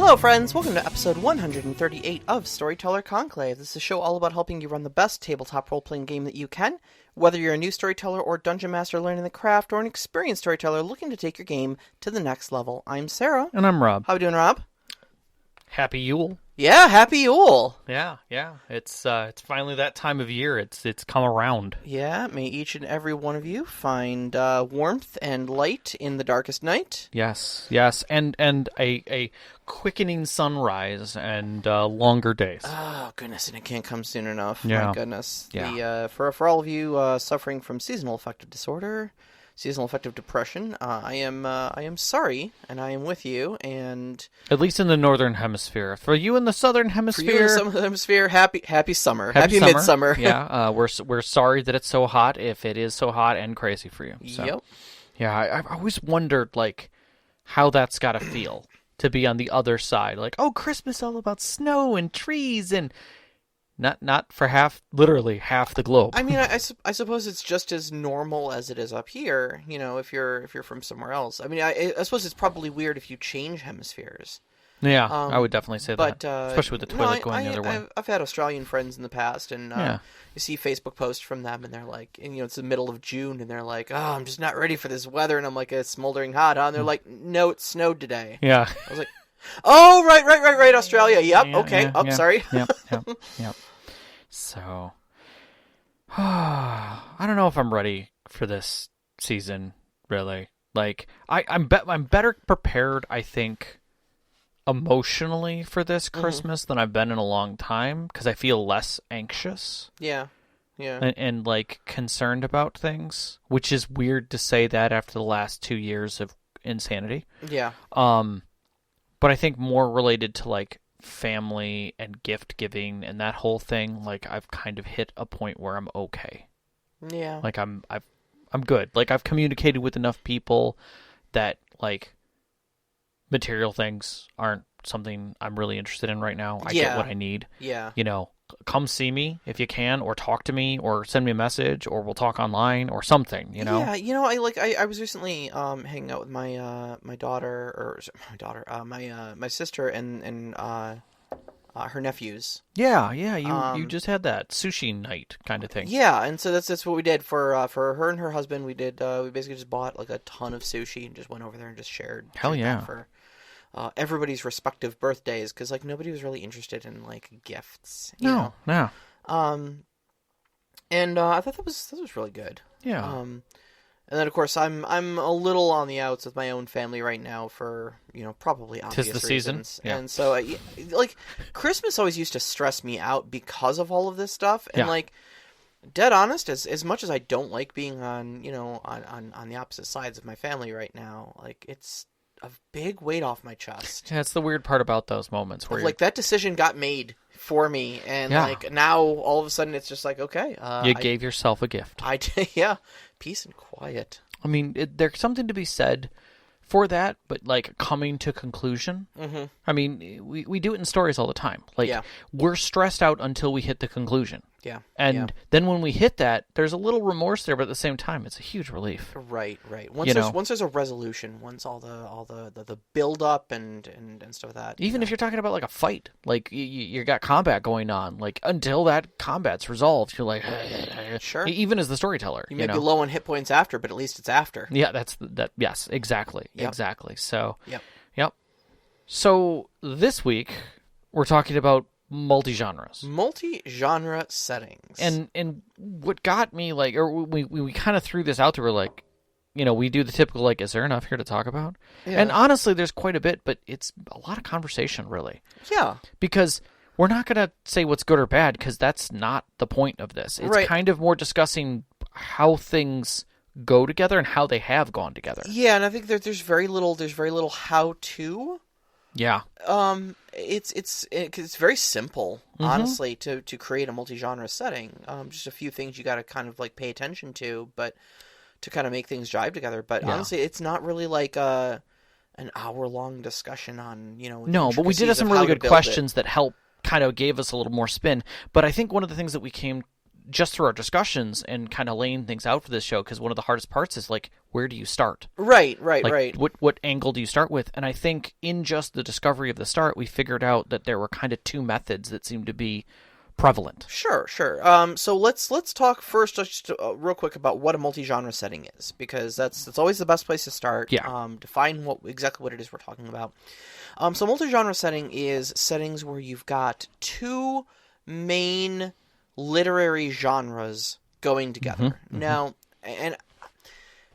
Hello, friends! Welcome to episode 138 of Storyteller Conclave. This is a show all about helping you run the best tabletop role-playing game that you can. Whether you're a new storyteller or dungeon master learning the craft, or an experienced storyteller looking to take your game to the next level. I'm Sarah. And I'm Rob. How we doing, Rob? Happy Yule. Yeah, happy Yule! Yeah. It's finally that time of year. It's come around. Yeah, may each and every one of you find warmth and light in the darkest night. Yes, and a quickening sunrise and longer days. Oh, goodness, and it can't come soon enough. Yeah. My goodness. Yeah. For all of you suffering from seasonal affective disorder, seasonal affective depression, I am sorry, and I am with you, and... At least in the northern hemisphere. For you in the southern hemisphere... For you in the southern hemisphere, happy summer. Happy summer. midsummer. Yeah, we're sorry that it's so hot, if it is so hot and crazy for you. So, yep. Yeah, I've always wondered, like, how that's got to feel, to be on the other side. Like, oh, Christmas all about snow and trees and... Not for literally half the globe. I mean, I suppose it's just as normal as it is up here, you know, if you're from somewhere else. I mean, I suppose it's probably weird if you change hemispheres. Yeah, I would definitely say but, that. Especially with the toilet going the other way. I've had Australian friends in the past, and you see Facebook posts from them, and they're like, and, you know, it's the middle of June, and they're like, oh, I'm just not ready for this weather, and I'm like, it's smoldering hot, huh? And they're like, no, it snowed today. Yeah. I was like, oh, right, Australia. Yep, yeah, okay. Yeah, sorry. Yep. So, I don't know if I'm ready for this season, really. Like, I'm better prepared, I think, emotionally for this Christmas than I've been in a long time, because I feel less anxious. Yeah. And like, concerned about things, which is weird to say that after the last 2 years of insanity. Yeah. But I think more related to, like, family and gift giving and that whole thing, like, I've kind of hit a point where I'm okay. Yeah. Like, I'm good. Like, I've communicated with enough people that, like, material things aren't something I'm really interested in right now. I get what I need. Yeah. You know, come see me if you can, or talk to me, or send me a message, or we'll talk online, or something, you know? Yeah, you know, I was recently hanging out with my my sister and her nephews. Yeah, you just had that sushi night kind of thing. Yeah, and so that's what we did for her and her husband. We basically just bought like a ton of sushi and just went over there and just shared. Hell yeah. For everybody's respective birthdays, because like nobody was really interested in like gifts. You know? And I thought that was really good. Yeah. And then of course I'm a little on the outs with my own family right now for, you know, probably obvious reasons. 'Tis the reasons. season. Yeah. And so like Christmas always used to stress me out because of all of this stuff. And like, dead honest, as much as I don't like being on, you know, on the opposite sides of my family right now, like, it's a big weight off my chest. Yeah, it's the weird part about those moments where like that decision got made for me, and like now all of a sudden it's just like, okay, you gave yourself a gift. Peace and quiet. I mean, there's something to be said for that, but like coming to conclusion. Mm-hmm. I mean, we do it in stories all the time. Like, we're stressed out until we hit the conclusion. Yeah. And then when we hit that, there's a little remorse there, but at the same time, it's a huge relief. Right. Once there's a resolution, once all the build up and stuff like that. Even if you're talking about like a fight, like you got combat going on, like until that combat's resolved, you're like, sure. Even as the storyteller, you may be low on hit points after, but at least it's after. Yeah, that. Yes, exactly, exactly. So, yep. So this week we're talking about multigenre settings, and what got me, like, or we kind of threw this out there, we're like, you know, we do the typical, like, is there enough here to talk about? And honestly, there's quite a bit, but it's a lot of conversation, really. Yeah, because we're not going to say what's good or bad, because that's not the point of this. It's kind of more discussing how things go together and how they have gone together. Yeah, and I think that there's very little how to. Yeah. It's very simple, honestly, to create a multi-genre setting. Just a few things you got to kind of like pay attention to, but to kind of make things jive together. But honestly, it's not really like an hour-long discussion on, you know. No, but we did have some really good questions that helped kind of gave us a little more spin. But I think one of the things that we came just through our discussions and kind of laying things out for this show, because one of the hardest parts is like, where do you start? Right. What angle do you start with? And I think in just the discovery of the start, we figured out that there were kind of two methods that seemed to be prevalent. Sure. So let's talk first just real quick about what a multi-genre setting is, because that's always the best place to start. Yeah. Define exactly what it is we're talking about. So multi-genre setting is settings where you've got two main literary genres going together. Now, and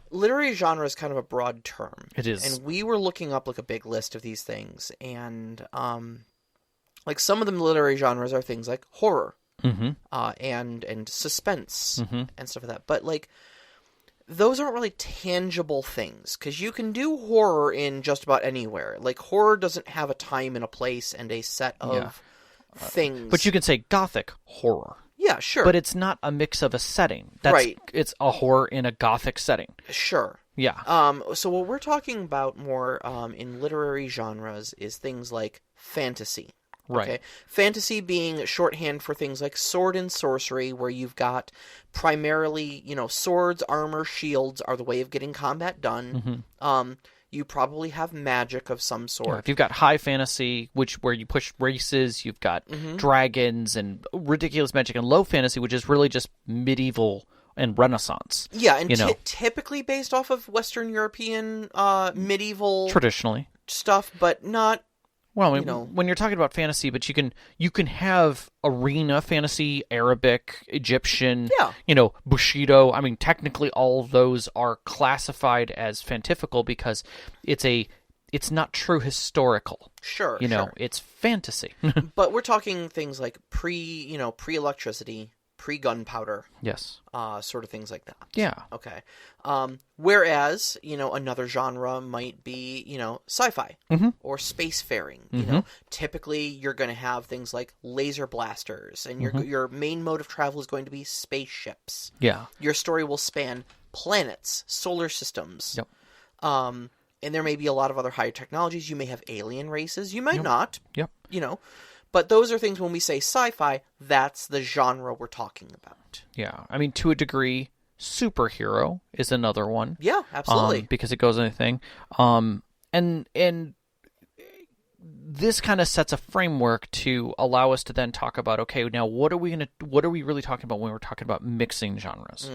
literary genre is kind of a broad term. It is. And we were looking up like a big list of these things, and like some of the literary genres are things like horror, and suspense, and stuff like that. But like, those aren't really tangible things, because you can do horror in just about anywhere. Like, horror doesn't have a time and a place and a set of things. But you can say gothic horror. Yeah, sure. But it's not a mix of a setting. Right. It's a horror in a gothic setting. Sure. Yeah. So what we're talking about more in literary genres is things like fantasy. Right. Okay? Fantasy being shorthand for things like sword and sorcery, where you've got primarily, swords, armor, shields are the way of getting combat done. You probably have magic of some sort. Yeah, if you've got high fantasy, where you push races, you've got dragons and ridiculous magic, and low fantasy, which is really just medieval and Renaissance. Yeah, and typically based off of Western European medieval traditionally stuff, but not. Well, when you're talking about fantasy, but you can have arena fantasy, Arabic, Egyptian, Bushido. I mean, technically all of those are classified as fantifical because it's not true historical. Sure. It's fantasy. But we're talking things like pre-electricity, pre-gunpowder. Yes. Sort of things like that. Yeah. Okay. Whereas, another genre might be, sci-fi or spacefaring. Typically you're going to have things like laser blasters, and your main mode of travel is going to be spaceships. Yeah. Your story will span planets, solar systems. Yep. And there may be a lot of other higher technologies. You may have alien races. You might not. Yep. But those are things, when we say sci-fi, that's the genre we're talking about. Yeah. I mean, to a degree, superhero is another one. Yeah, absolutely. Because it goes anything. And this kind of sets a framework to allow us to then talk about, okay, now what are we really talking about when we're talking about mixing genres?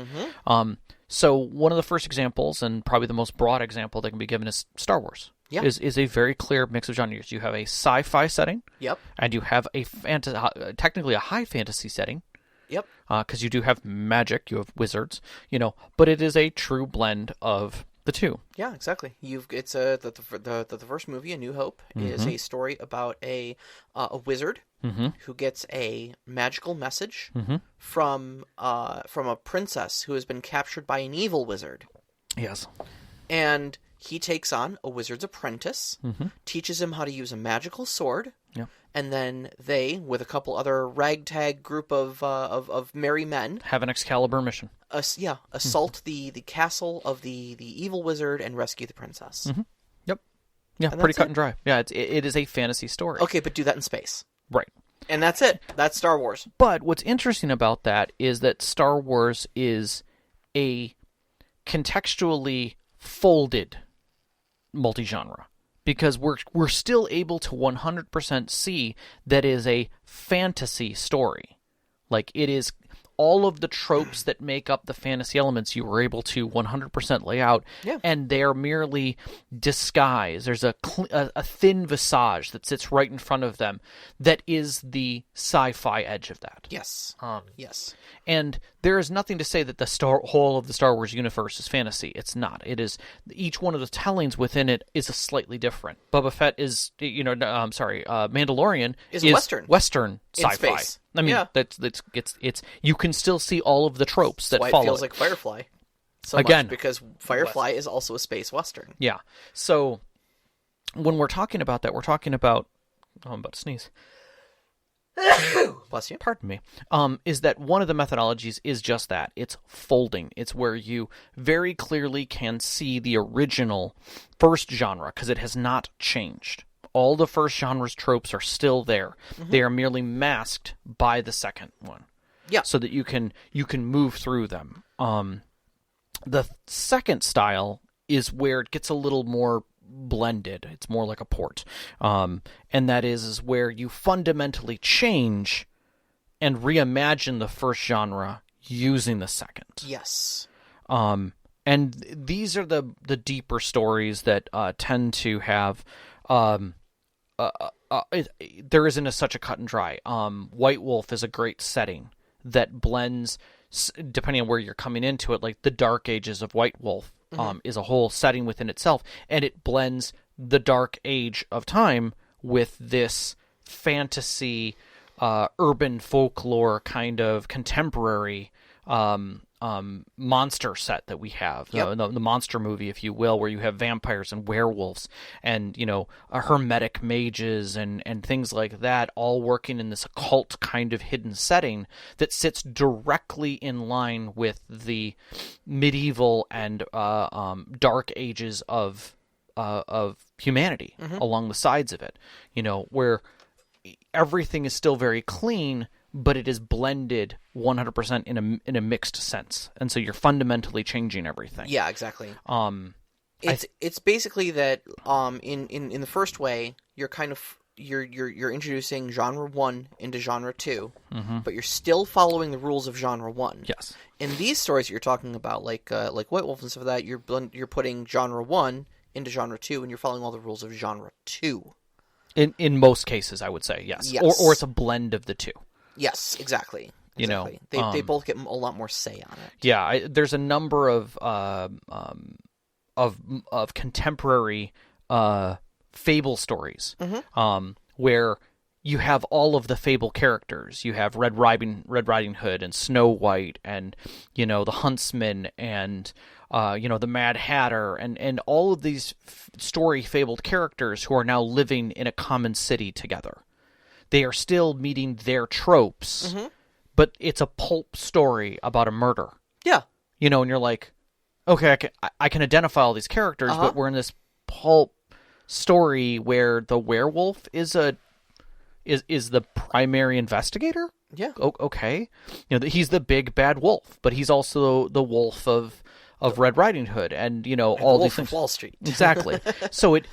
So one of the first examples, and probably the most broad example that can be given, is Star Wars. Yeah. Is a very clear mix of genres. You have a sci-fi setting. Yep. And you have a technically a high fantasy setting. Yep. Because you do have magic, you have wizards, but it is a true blend of the two. Yeah, exactly. It's the first movie, A New Hope, is a story about a wizard who gets a magical message from a princess who has been captured by an evil wizard. Yes. And he takes on a wizard's apprentice, teaches him how to use a magical sword, and then they, with a couple other ragtag group of merry men, have an Excalibur mission. Assault the castle of the evil wizard and rescue the princess. Yep. Yeah, pretty cut and dry. Yeah, it is a fantasy story. Okay, but do that in space. Right. And that's it. That's Star Wars. But what's interesting about that is that Star Wars is a contextually folded multi-genre, because we're still able to 100% see that is a fantasy story. Like, it is all of the tropes that make up the fantasy elements you were able to 100% lay out, and they're merely disguise. There's a thin visage that sits right in front of them that is the sci-fi edge of that. Yes. Yes. And there is nothing to say that the whole of the Star Wars universe is fantasy. It's not. It is, each one of the tellings within it is a slightly different. Boba Fett is, Mandalorian is Western sci-fi. Space. I mean, it's you can still see all of the tropes that follow. It feels like Firefly. Again, because Firefly is also a space western. Yeah. So when we're talking about that, we're talking about. Oh, I'm about to sneeze. Bless you. Pardon me. Is that one of the methodologies is just that. It's folding. It's where you very clearly can see the original first genre, because it has not changed. All the first genre's tropes are still there. They are merely masked by the second one. Yeah. So that you can move through them. The second style is where it gets a little more blended. It's more like a port. And that is where you fundamentally change and reimagine the first genre using the second. Yes. And these are the deeper stories that tend to have there isn't such a cut and dry. White Wolf is a great setting that blends, depending on where you're coming into it, like the Dark Ages of White Wolf is a whole setting within itself, and it blends the Dark Age of time with this fantasy, urban folklore kind of contemporary monster set that we have, the monster movie, if you will, where you have vampires and werewolves and, hermetic mages and things like that, all working in this occult kind of hidden setting that sits directly in line with the medieval and dark ages of humanity along the sides of it, where everything is still very clean, but it is blended 100% in a mixed sense, and so you're fundamentally changing everything. Yeah, exactly. It's basically that in the first way you're kind of you're introducing genre 1 into genre 2, but you're still following the rules of genre 1. Yes. In these stories that you're talking about, like White Wolf and stuff like that, you're putting genre 1 into genre 2, and you're following all the rules of genre 2. In most cases, I would say yes. Or it's a blend of the two. Yes, exactly. They both get a lot more say on it. Yeah, there's a number of contemporary fable stories where you have all of the fable characters. You have Red Riding Hood and Snow White and the Huntsman and the Mad Hatter and all of these story fabled characters who are now living in a common city together. They are still meeting their tropes, but it's a pulp story about a murder. Yeah. And you're like, okay, I can identify all these characters, but we're in this pulp story where the werewolf is the primary investigator? Yeah. Okay. He's the big bad wolf, but he's also the wolf of Red Riding Hood and all these things. Wolf of Wall Street. Exactly. So it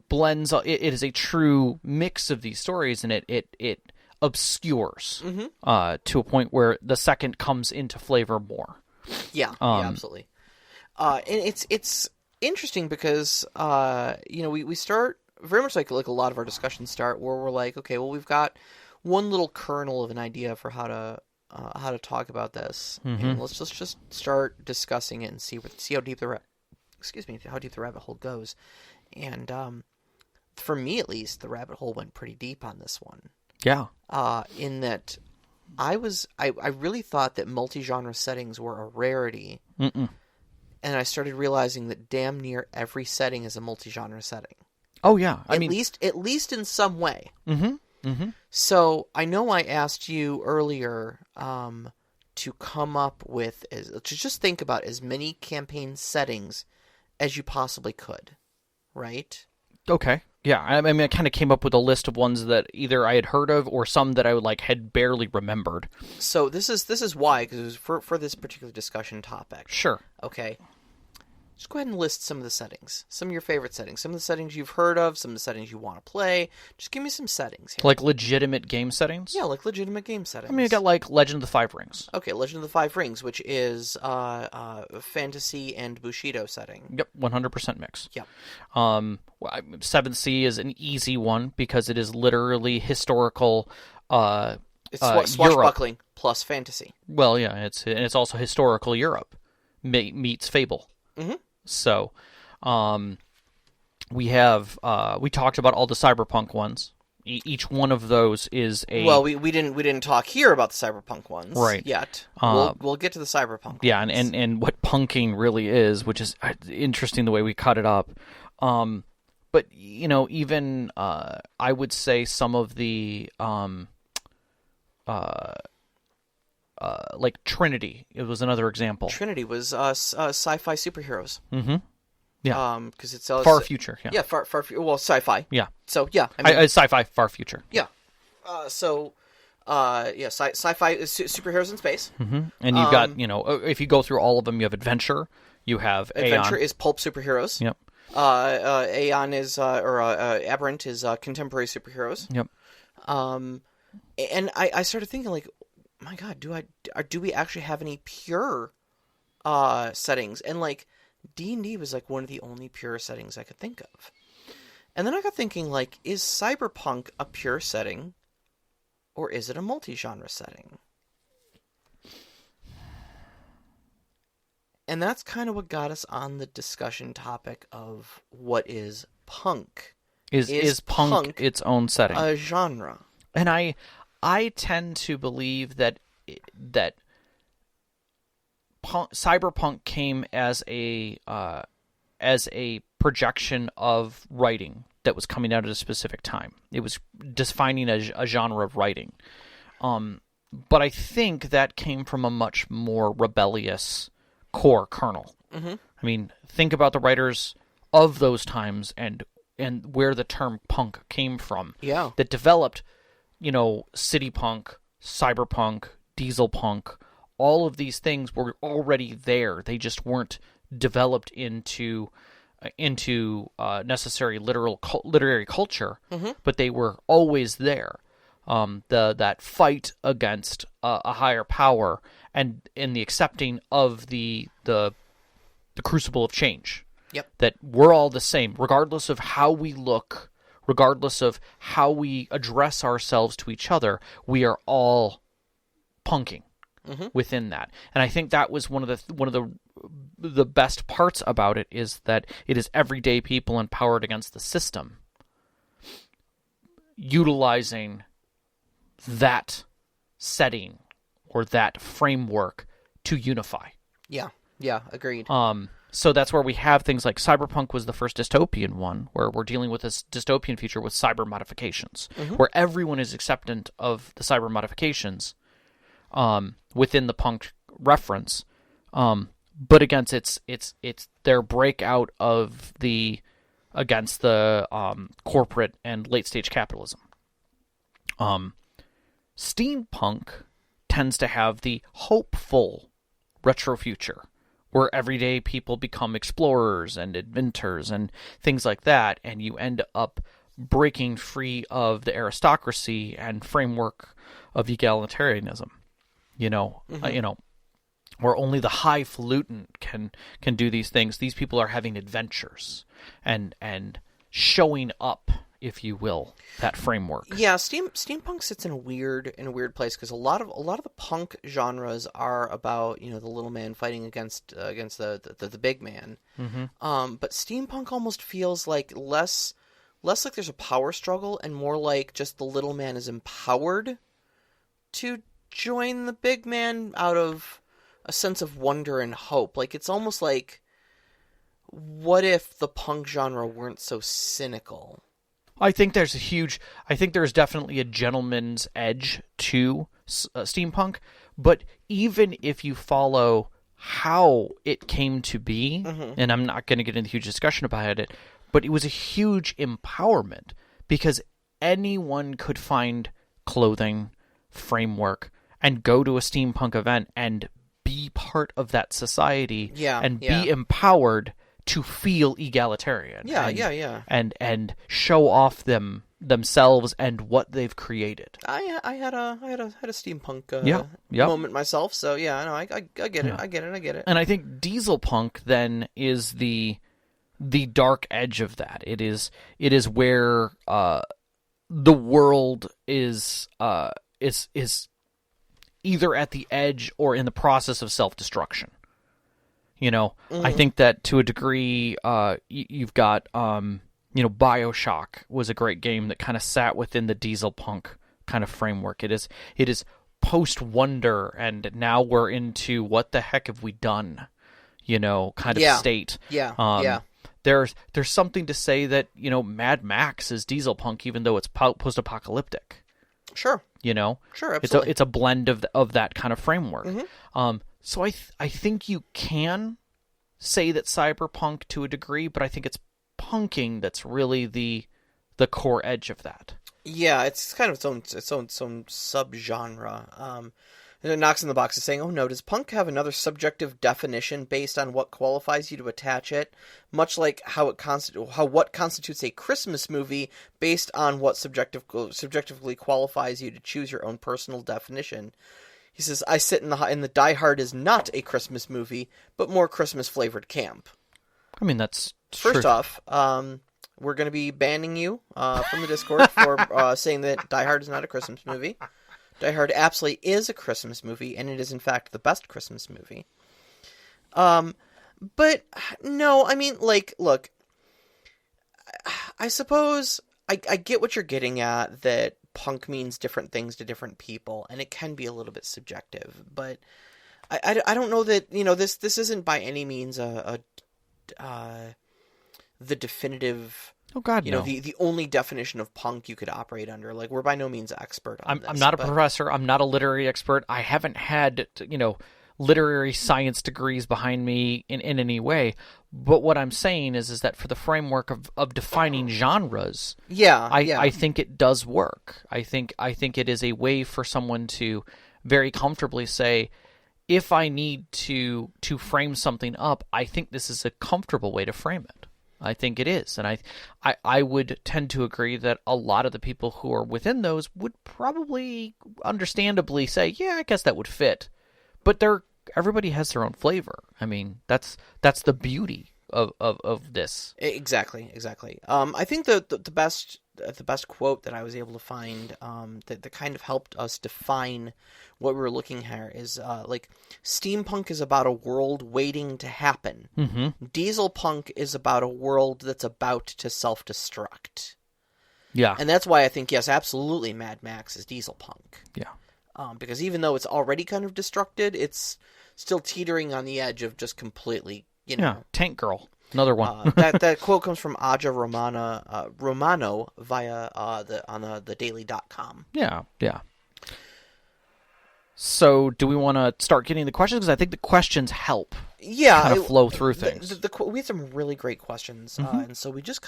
blends. It is a true mix of these stories, and it obscures to a point where the second comes into flavor more. Yeah. Absolutely. And it's interesting because we start very much like a lot of our discussions start where we're like, okay, well, we've got one little kernel of an idea for how to talk about this, and let's just start discussing it and see how deep the rabbit hole goes. And for me, at least, the rabbit hole went pretty deep on this one. Yeah. In that, I really thought that multi-genre settings were a rarity, and I started realizing that damn near every setting is a multi-genre setting. Oh yeah, at least in some way. So I know I asked you earlier to come up with to just think about as many campaign settings as you possibly could, right? Okay. Yeah, I mean, I kind of came up with a list of ones that either I had heard of or some that I had barely remembered. So this is why, because it was for this particular discussion topic. Sure. Okay. Just go ahead and list some of the settings, some of your favorite settings, some of the settings you've heard of, some of the settings you want to play. Just give me some settings here. Like legitimate game settings? Yeah, like legitimate game settings. I mean, I got like Legend of the Five Rings. Okay, Legend of the Five Rings, which is fantasy and Bushido setting. Yep, 100% mix. Yep. Seventh Sea is an easy one because it is literally historical. It's swashbuckling plus fantasy. Well, yeah, it's also historical Europe meets fable. So, we talked about all the cyberpunk ones. Each one of those is a... Well, we didn't talk here about the cyberpunk ones yet. We'll get to the cyberpunk ones. Yeah, and what punking really is, which is interesting the way we cut it up. But, even, I would say some of the, like Trinity, it was another example. Trinity was sci-fi superheroes. Yeah. Because it's far future. Yeah. Yeah, well, sci-fi. Yeah. So yeah, sci-fi, far future. Yeah. So sci-fi superheroes in space. Mm-hmm. And you've got, if you go through all of them, you have adventure. You have adventure Aeon. is pulp superheroes. Yep. Aeon is Aberrant is contemporary superheroes. Yep. And I started thinking, like, my God, do we actually have any pure settings? And like D&D was like one of the only pure settings I could think of. And then I got thinking, like, is cyberpunk a pure setting, or is it a multi-genre setting? And that's kind of what got us on the discussion topic of what is punk. Is punk its own setting? A genre. And I tend to believe that cyberpunk came as a projection of writing that was coming out at a specific time. It was defining a genre of writing. But I think that came from a much more rebellious core kernel. Mm-hmm. I mean, think about the writers of those times and where the term punk came from. Yeah. That developed, city punk, cyberpunk, diesel punk. All of these things were already there. They just weren't developed into necessary literary culture, mm-hmm. but they were always there. That fight against a higher power and in the accepting of the crucible of change. Yep. That we're all the same, regardless of how we look, regardless of how we address ourselves to each other. We are all punking mm-hmm. within that, and I think that was one of the best parts about it is that it is everyday people empowered against the system, utilizing that setting or that framework to unify. Yeah, agreed. So that's where we have things like cyberpunk was the first dystopian one, where we're dealing with this dystopian future with cyber modifications, mm-hmm. where everyone is acceptant of the cyber modifications within the punk reference, but against it's their breakout of against the corporate and late stage capitalism. Steampunk tends to have the hopeful retro future, where everyday people become explorers and inventors and things like that, and you end up breaking free of the aristocracy and framework of egalitarianism. Mm-hmm. Where only the highfalutin can do these things. These people are having adventures and showing up, if you will, that framework. Yeah, steampunk sits in a weird place because a lot of the punk genres are about the little man fighting against the big man. Mm-hmm. But steampunk almost feels like less like there's a power struggle and more like just the little man is empowered to join the big man out of a sense of wonder and hope. Like, it's almost like, what if the punk genre weren't so cynical? I think there's definitely a gentleman's edge to steampunk, but even if you follow how it came to be, mm-hmm. and I'm not going to get into a huge discussion about it, but it was a huge empowerment because anyone could find clothing, framework, and go to a steampunk event and be part of that society be empowered to feel egalitarian. And show off themselves and what they've created. I had a steampunk moment myself, so I get it. I get it. And I think diesel punk then is the dark edge of that. It is where the world is either at the edge or in the process of self-destruction. Mm-hmm. I think that to a degree, you've got, BioShock was a great game that kind of sat within the diesel punk kind of framework. It is post-wonder, and now we're into what the heck have we done, kind of state. There's something to say that, Mad Max is diesel punk, even though it's post-apocalyptic. Sure. Sure, absolutely. It's a blend of that kind of framework. Mm-hmm. So I think you can say that cyberpunk to a degree, but I think it's punking that's really the core edge of that. Yeah, it's kind of its own subgenre. And it knocks in the box is saying, "Oh no, does punk have another subjective definition based on what qualifies you to attach it? Much like how what constitutes a Christmas movie based on what subjectively qualifies you to choose your own personal definition." He says, "I sit in the Die Hard is not a Christmas movie, but more Christmas flavored camp." I mean, that's first true. off. We're going to be banning you from the Discord for saying that Die Hard is not a Christmas movie. Die Hard absolutely is a Christmas movie, and it is, in fact, the best Christmas movie. But, no, I mean, like, look, I suppose I get what you're getting at, that punk means different things to different people, and it can be a little bit subjective, but I don't know that, this isn't by any means the definitive... Oh God, no. The only definition of punk you could operate under. Like, we're by no means expert on this. I'm not a professor. I'm not a literary expert. I haven't had, literary science degrees behind me in any way. But what I'm saying is that for the framework of defining genres, I think it does work. I think it is a way for someone to very comfortably say, if I need to frame something up, I think this is a comfortable way to frame it. I think it is, and I would tend to agree that a lot of the people who are within those would probably understandably say, yeah, I guess that would fit. But everybody has their own flavor. I mean, that's the beauty of this. Exactly. I think the best quote that I was able to find that kind of helped us define what we were looking at is like, steampunk is about a world waiting to happen. Mm-hmm. Diesel punk is about a world that's about to self-destruct. Yeah. And that's why I think, yes, absolutely, Mad Max is diesel punk. Yeah. Because even though it's already kind of destructed, it's still teetering on the edge of just completely, Yeah, Tank Girl. Another one. that quote comes from Aja Romano via the daily.com. Yeah. So, do we want to start getting the questions? Because I think the questions help. Yeah, kind of flow through things. We had some really great questions, Mm-hmm. and so we just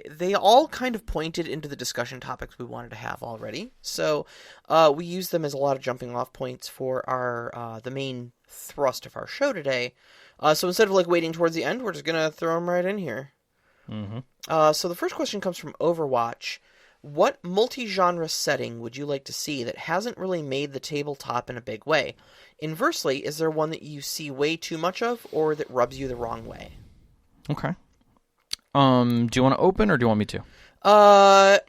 they all kind of pointed into the discussion topics we wanted to have already. So we used them as a lot of jumping off points for our the main thrust of our show today. So instead of waiting towards the end, we're just gonna throw them right in here. Mm-hmm. So the first question comes from Overwatch. What multi-genre setting would you like to see that hasn't really made the tabletop in a big way? Inversely, is there one that you see way too much of, or that rubs you the wrong way? Okay. Do you want to open, or do you want me to? I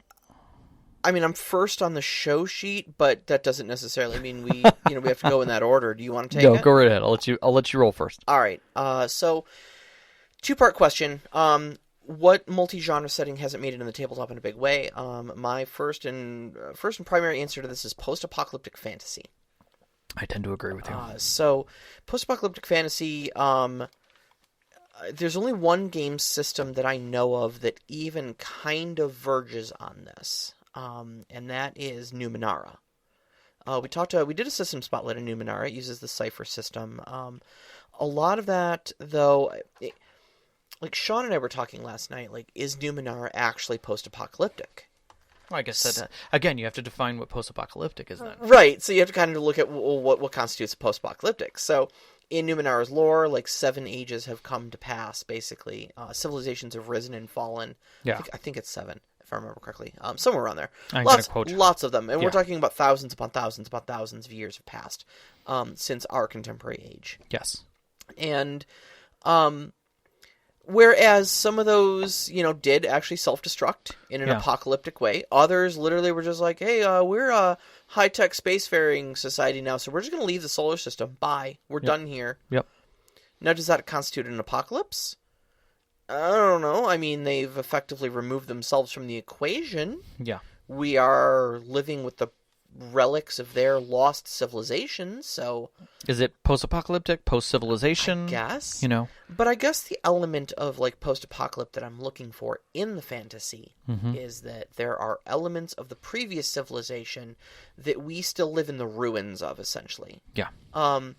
mean, I'm first on the show sheet, but that doesn't necessarily mean we have to go in that order. Do you want to take it? No, go right ahead. I'll let you roll first. All right. So, two-part question. What multi-genre setting hasn't made it in the tabletop in a big way? My first and primary answer to this is post-apocalyptic fantasy. I tend to agree with you. So, post-apocalyptic fantasy, there's only one game system that I know of that even kind of verges on this, and that is Numenera. We did a system spotlight on Numenera. It uses the Cypher system. A lot of that, though... Like, Sean and I were talking last night, is Numenera actually post-apocalyptic? Well, I guess that, again, you have to define what post-apocalyptic is then. Right, so you have to kind of look at what constitutes a post-apocalyptic. So, in Numenera's lore, 7 ages have come to pass, basically. Civilizations have risen and fallen. Yeah. I think it's 7, if I remember correctly. Somewhere around there. Lots of them. And we're talking about thousands upon thousands upon thousands of years have passed since our contemporary age. Yes. And... whereas some of those, did actually self-destruct in an apocalyptic way. Others literally were just like, hey, we're a high-tech spacefaring society now, so we're just going to leave the solar system. Bye. We're done here. Yep. Now, does that constitute an apocalypse? I don't know. I mean, they've effectively removed themselves from the equation. Yeah. We are living with the relics of their lost civilizations, so... Is it post-apocalyptic, post-civilization? I guess. But I guess the element of, post-apocalyptic that I'm looking for in the fantasy is that there are elements of the previous civilization that we still live in the ruins of, essentially. Yeah. And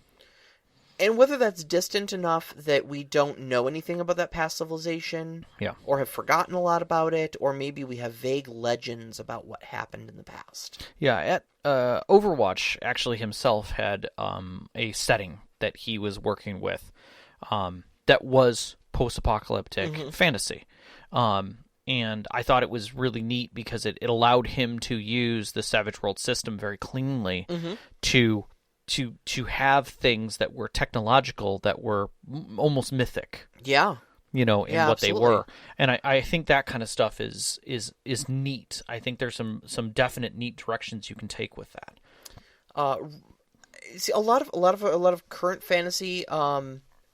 And whether that's distant enough that we don't know anything about that past civilization, or have forgotten a lot about it, or maybe we have vague legends about what happened in the past. Yeah, at Overwatch actually himself had a setting that he was working with that was post-apocalyptic fantasy. And I thought it was really neat because it allowed him to use the Savage World system very cleanly to have things that were technological that were almost mythic. Yeah. In what absolutely. they were. And I think that kind of stuff is neat. I think there's some definite neat directions you can take with that. See, a lot of current fantasy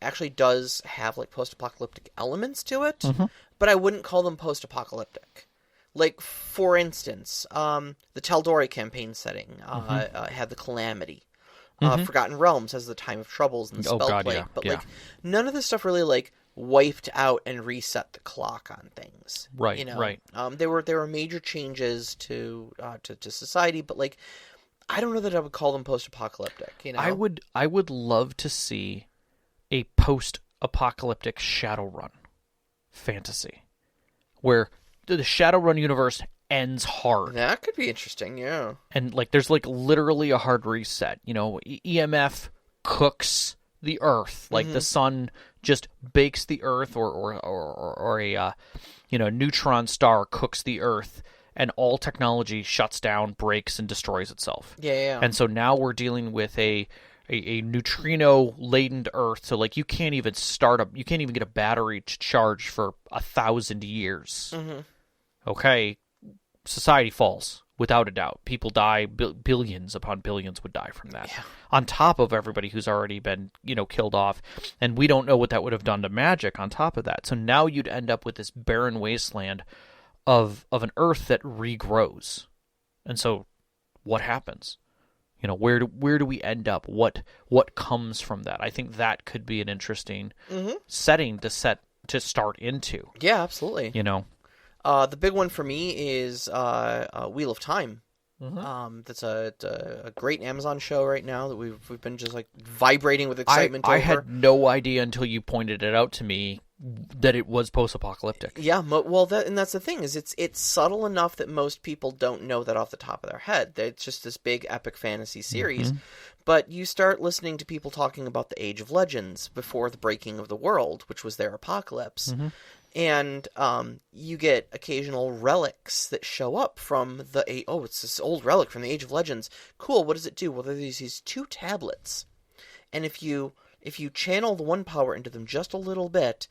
actually does have like post-apocalyptic elements to it, but I wouldn't call them post-apocalyptic. Like, for instance, the Tal'Dorei campaign setting had the Calamity. Forgotten Realms has the Time of Troubles and Spellplague, but like none of this stuff really like wiped out and reset the clock on things. Right, right. There were major changes to society, but like I don't know that I would call them post-apocalyptic. I would love to see a post-apocalyptic Shadowrun fantasy where the Shadowrun universe ends hard. That could be interesting, yeah. And like there's like literally a hard reset. EMF cooks the earth. Like the sun just bakes the earth, or a neutron star cooks the earth, and all technology shuts down, breaks, and destroys itself. Yeah. And so now we're dealing with a neutrino laden earth, so like you can't even get a battery to charge for 1,000 years. Okay, society falls without a doubt. People die, billions upon billions would die from that. On top of everybody who's already been killed off, and we don't know what that would have done to magic on top of that. So now you'd end up with this barren wasteland of an earth that regrows. And so what happens? Where do we end up? What comes from that? I think that could be an interesting setting to start into. Yeah, absolutely. The big one for me is Wheel of Time. That's a great Amazon show right now that we've been just like vibrating with excitement over. I had no idea until you pointed it out to me that it was post-apocalyptic. Yeah, well, that's the thing, is it's subtle enough that most people don't know that off the top of their head. It's just this big epic fantasy series. But you start listening to people talking about the Age of Legends before the breaking of the world, which was their apocalypse. And you get occasional relics that show up from it's this old relic from the Age of Legends. Cool, what does it do? Well, there's these 2 tablets. And if you channel the one power into them just a little bit,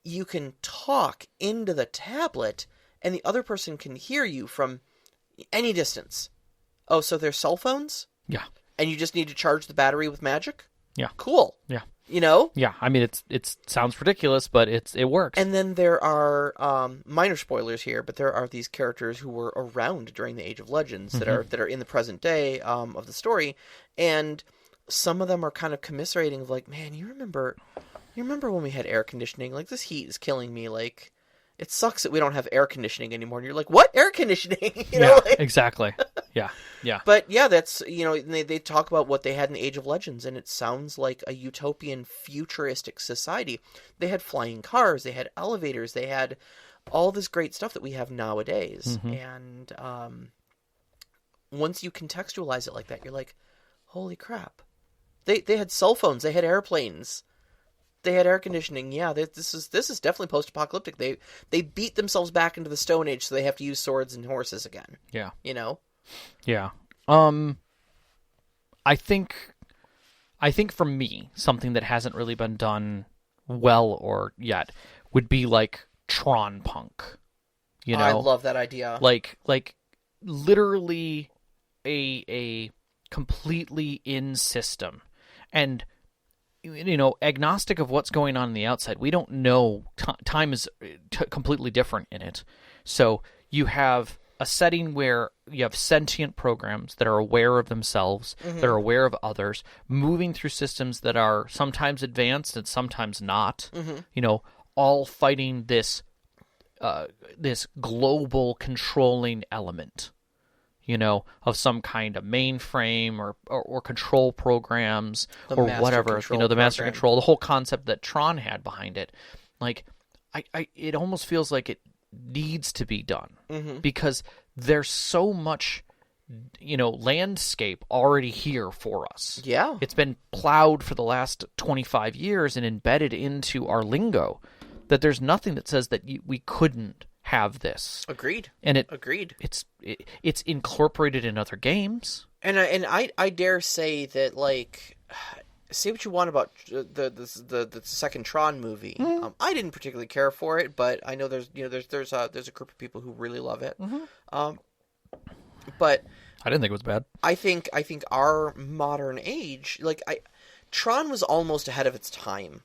you can talk into the tablet, and the other person can hear you from any distance. Oh, so they're cell phones? Yeah. And you just need to charge the battery with magic? Yeah. Cool. Yeah. Yeah, I mean, it sounds ridiculous, but it works. And then there are minor spoilers here, but there are these characters who were around during the Age of Legends that are in the present day of the story, and some of them are kind of commiserating of like, man, you remember when we had air conditioning? Like, this heat is killing me. Like, it sucks that we don't have air conditioning anymore. And you're like, what? Air conditioning? Exactly. Yeah. But yeah, that's, they talk about what they had in the Age of Legends, and it sounds like a utopian, futuristic society. They had flying cars, they had elevators, they had all this great stuff that we have nowadays. And once you contextualize it like that, you're like, holy crap. They had cell phones, they had airplanes, they had air conditioning. Yeah, this is definitely post-apocalyptic. They beat themselves back into the Stone Age, so they have to use swords and horses again. Yeah. Yeah. I think for me, something that hasn't really been done well or yet would be like Tron Punk. I love that idea. Like literally a completely in system, and agnostic of what's going on the outside. We don't know. Time is completely different in it. So you have a setting where you have sentient programs that are aware of themselves, that are aware of others, moving through systems that are sometimes advanced and sometimes not, all fighting this global controlling element, of some kind of mainframe or control programs or whatever, the master control, the whole concept that Tron had behind it. Like, it almost feels like it needs to be done because there's so much, landscape already here for us. Yeah. It's been plowed for the last 25 years and embedded into our lingo that there's nothing that says that we couldn't have this. Agreed. And agreed. It's incorporated in other games. And I dare say that, like, say what you want about the second Tron movie. I didn't particularly care for it, but I know there's a group of people who really love it. But I didn't think it was bad. I think our modern age, like, Tron was almost ahead of its time.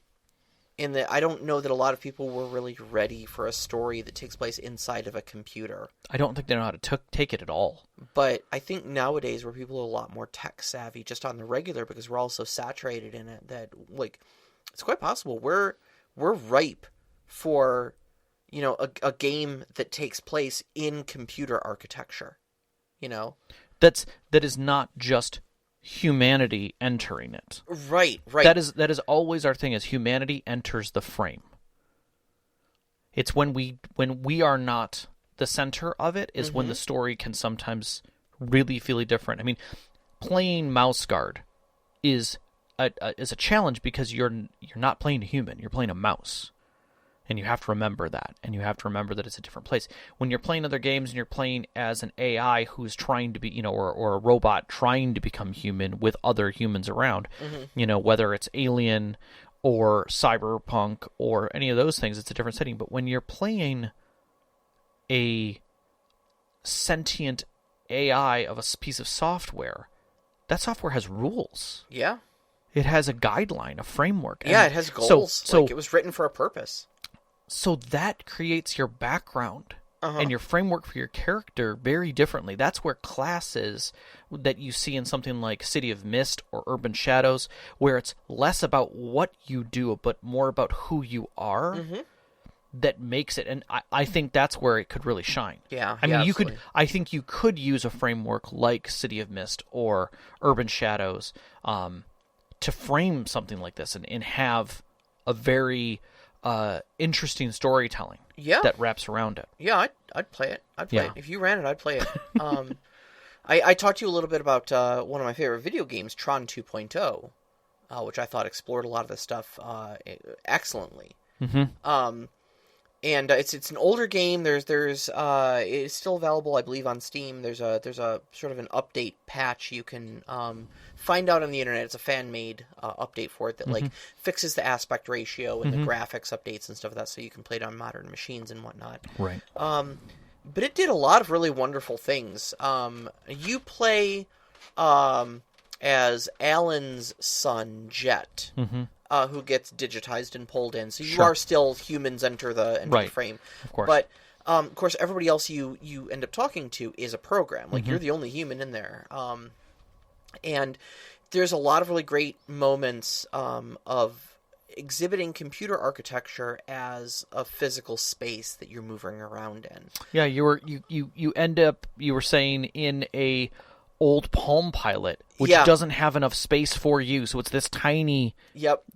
In that, I don't know that a lot of people were really ready for a story that takes place inside of a computer. I don't think they know how to take it at all. But I think nowadays, where people are a lot more tech savvy, just on the regular, because we're all so saturated in it, that, like, it's quite possible we're ripe for, a game that takes place in computer architecture. That is not just humanity entering it. Right. That is always our thing, as humanity enters the frame. It's when we are not the center of it is when the story can sometimes really feel different. I mean, playing mouse guard is a challenge because you're not playing a human, you're playing a mouse. And you have to remember that. And you have to remember that it's a different place. When you're playing other games and you're playing as an AI who's trying to be, or a robot trying to become human with other humans around, whether it's Alien or Cyberpunk or any of those things, it's a different setting. But when you're playing a sentient AI of a piece of software, that software has rules. Yeah. It has a guideline, a framework. Yeah, it has goals. So like, it was written for a purpose. So that creates your background and your framework for your character very differently. That's where classes that you see in something like City of Mist or Urban Shadows, where it's less about what you do, but more about who you are, that makes it. And I think that's where it could really shine. Yeah. I mean, absolutely. I think you could use a framework like City of Mist or Urban Shadows to frame something like this and have a very interesting storytelling that wraps around it. Yeah, I'd play it. It. If you ran it, I'd play it. I talked to you a little bit about one of my favorite video games, Tron 2.0, which I thought explored a lot of this stuff excellently. And it's an older game. There's it's still available, I believe, on Steam. There's a sort of an update patch you can find out on the internet. It's a fan-made update for it that like fixes the aspect ratio and the graphics updates and stuff like that, so you can play it on modern machines and whatnot. Right. But it did a lot of really wonderful things. You play as Alan's son, Jet. Who gets digitized and pulled in. So you are still humans enter the frame. Of course. But, of course, everybody else you end up talking to is a program. Like, you're the only human in there. And there's a lot of really great moments of exhibiting computer architecture as a physical space that you're moving around in. Yeah, you end up, you were saying, in a old Palm Pilot, which doesn't have enough space for you, so it's this tiny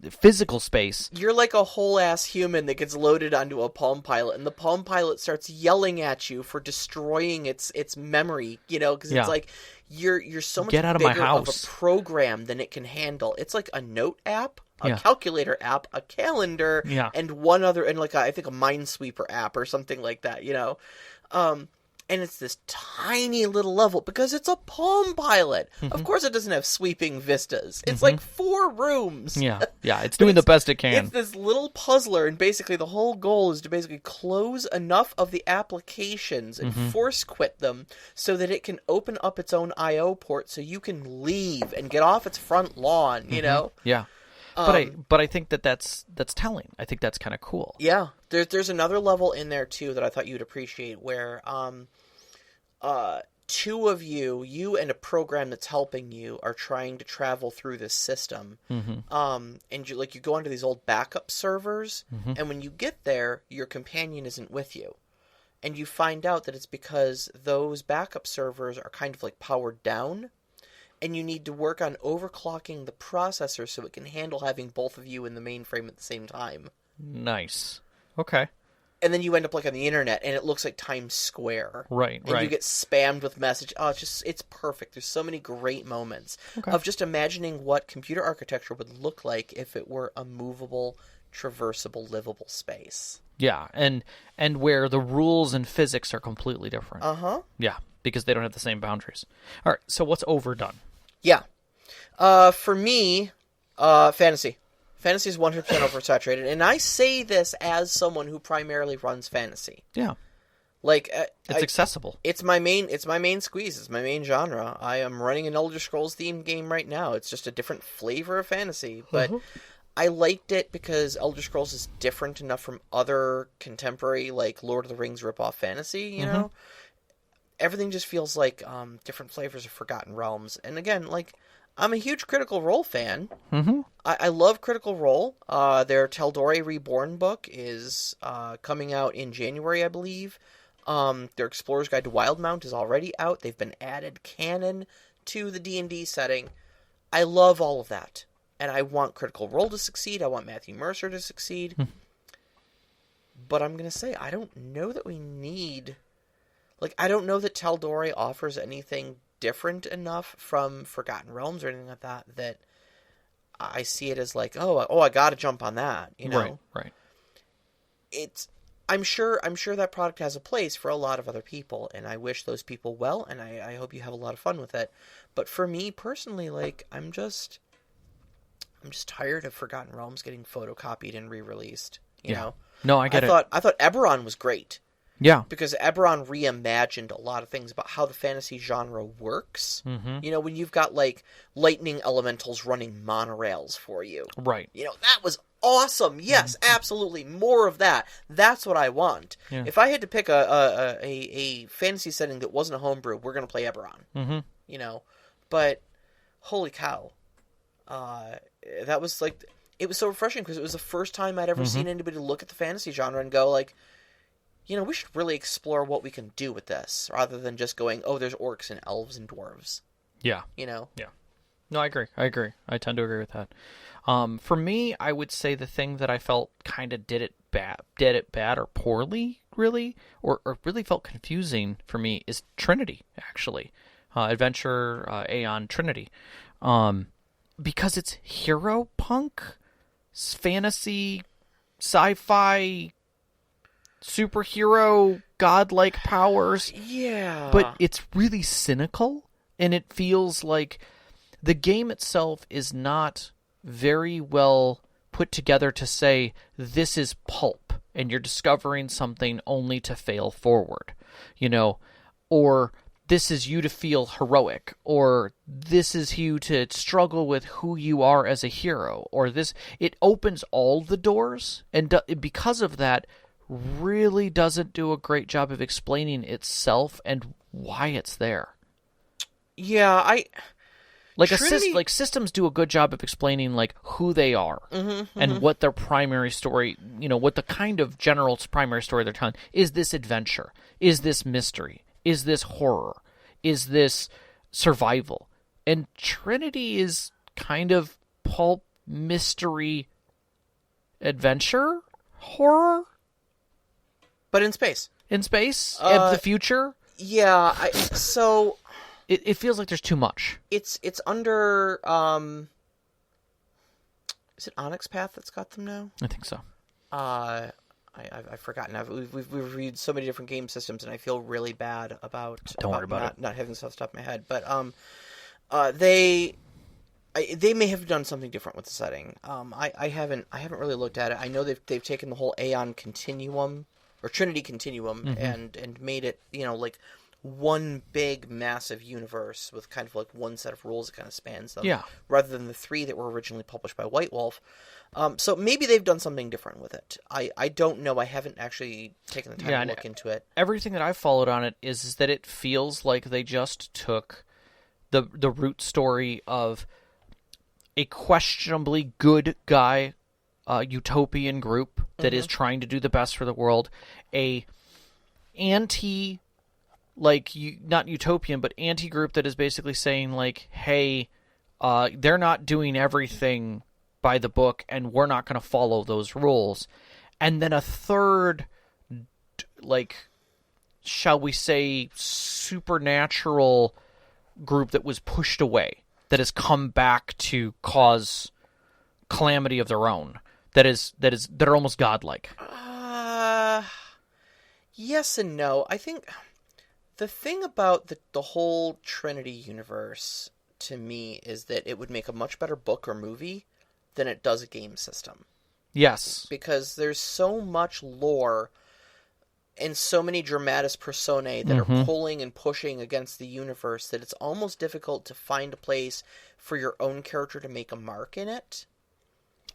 physical space. You're like a whole-ass human that gets loaded onto a Palm Pilot, and the Palm Pilot starts yelling at you for destroying its memory, because it's like, you're so much bigger of a program than it can handle. It's like a note app, a calculator app, a calendar, and one other, and like I think a Minesweeper app or something like that, and it's this tiny little level because it's a Palm Pilot. Of course it doesn't have sweeping vistas. It's like 4 rooms. Yeah, it's doing the best it can. It's this little puzzler, and basically the whole goal is to basically close enough of the applications and force quit them so that it can open up its own I.O. port so you can leave and get off its front lawn, Yeah. But I think that's telling. I think that's kind of cool. Yeah. There's another level in there, too, that I thought you'd appreciate where 2 of you and a program that's helping you are trying to travel through this system. And you go onto these old backup servers, and when you get there, your companion isn't with you. and you find out that it's because those backup servers are kind of like powered down, and you need to work on overclocking the processor so it can handle having both of you in the mainframe at the same time. Nice. Okay. And then you end up like on the internet, and it looks like Times Square. Right, and you get spammed with message. Oh, it's perfect. There's so many great moments of just imagining what computer architecture would look like if it were a movable, traversable, livable space. Yeah, and where the rules and physics are completely different. Uh-huh. Yeah, because they don't have the same boundaries. All right, so what's overdone? Yeah. For me, fantasy. Fantasy is 100% oversaturated, and I say this as someone who primarily runs fantasy. Yeah. Like it's accessible. It's my main squeeze. It's my main genre. I am running an Elder Scrolls themed game right now. It's just a different flavor of fantasy, but I liked it because Elder Scrolls is different enough from other contemporary, like Lord of the Rings ripoff fantasy. You know, everything just feels like different flavors of Forgotten Realms. And again, like, I'm a huge Critical Role fan. Mm-hmm. I love Critical Role. Their Tal'Dorei Reborn book is coming out in January, I believe. Their Explorer's Guide to Wildmount is already out. They've been added canon to the D&D setting. I love all of that. And I want Critical Role to succeed. I want Matthew Mercer to succeed. But I'm going to say, I don't know that we need... Like, I don't know that Tal'Dorei offers anything different enough from Forgotten Realms or anything like that, that I see it as like, oh, I got to jump on that, you know? Right. I'm sure that product has a place for a lot of other people, and I wish those people well, and I hope you have a lot of fun with it. But for me personally, like, I'm just tired of Forgotten Realms getting photocopied and re-released, you know? No, I get it. I thought Eberron was great. Yeah. Because Eberron reimagined a lot of things about how the fantasy genre works. Mm-hmm. You know, when you've got, like, lightning elementals running monorails for you. Right. You know, that was awesome. Yes, absolutely. More of that. That's what I want. Yeah. If I had to pick a fantasy setting that wasn't a homebrew, we're going to play Eberron. Mm-hmm. You know? But, holy cow. That was, like... It was so refreshing because it was the first time I'd ever seen anybody look at the fantasy genre and go, like... You know, we should really explore what we can do with this, rather than just going, oh, there's orcs and elves and dwarves. Yeah. You know? Yeah. No, I agree. I tend to agree with that. For me, I would say the thing that I felt kind of did it bad or poorly, really, or really felt confusing for me is Trinity, actually. Adventure Aeon Trinity. Because it's hero punk, fantasy, sci-fi, superhero, godlike powers. Yeah. But it's really cynical, and it feels like the game itself is not very well put together to say, this is pulp, and you're discovering something only to fail forward, you know, or this is you to feel heroic, or this is you to struggle with who you are as a hero, or this. It opens all the doors, and because of that, really doesn't do a great job of explaining itself and why it's there. Yeah, like systems do a good job of explaining like who they are and what their primary story, you know, what the kind of general primary story they're telling. Is this adventure? Is this mystery? Is this horror? Is this survival? And Trinity is kind of pulp mystery adventure horror. But in space. In space? In the future? Yeah, It feels like there's too much. It's under, is it Onyx Path that's got them now? I think so. I've forgotten. We've reviewed so many different game systems, and I feel really bad about not having stuff off the top of my head. But they may have done something different with the setting. I haven't really looked at it. I know they've taken the whole Aeon Continuum or Trinity Continuum and made it, you know, like one big massive universe with kind of like one set of rules that kind of spans them, rather than the three that were originally published by White Wolf. So maybe they've done something different with it. I don't know. I haven't actually taken the time to look into it. Everything that I've followed on it is that it feels like they just took the root story of a questionably good guy utopian group that is trying to do the best for the world, a anti, like, not utopian, but anti-group that is basically saying, like, hey, they're not doing everything by the book, and we're not going to follow those rules. And then a third, like, shall we say, supernatural group that was pushed away, that has come back to cause calamity of their own, that are almost godlike. Yes and no. I think the thing about the whole Trinity universe to me is that it would make a much better book or movie than it does a game system. Yes. Because there's so much lore and so many dramatis personae that are pulling and pushing against the universe that it's almost difficult to find a place for your own character to make a mark in it.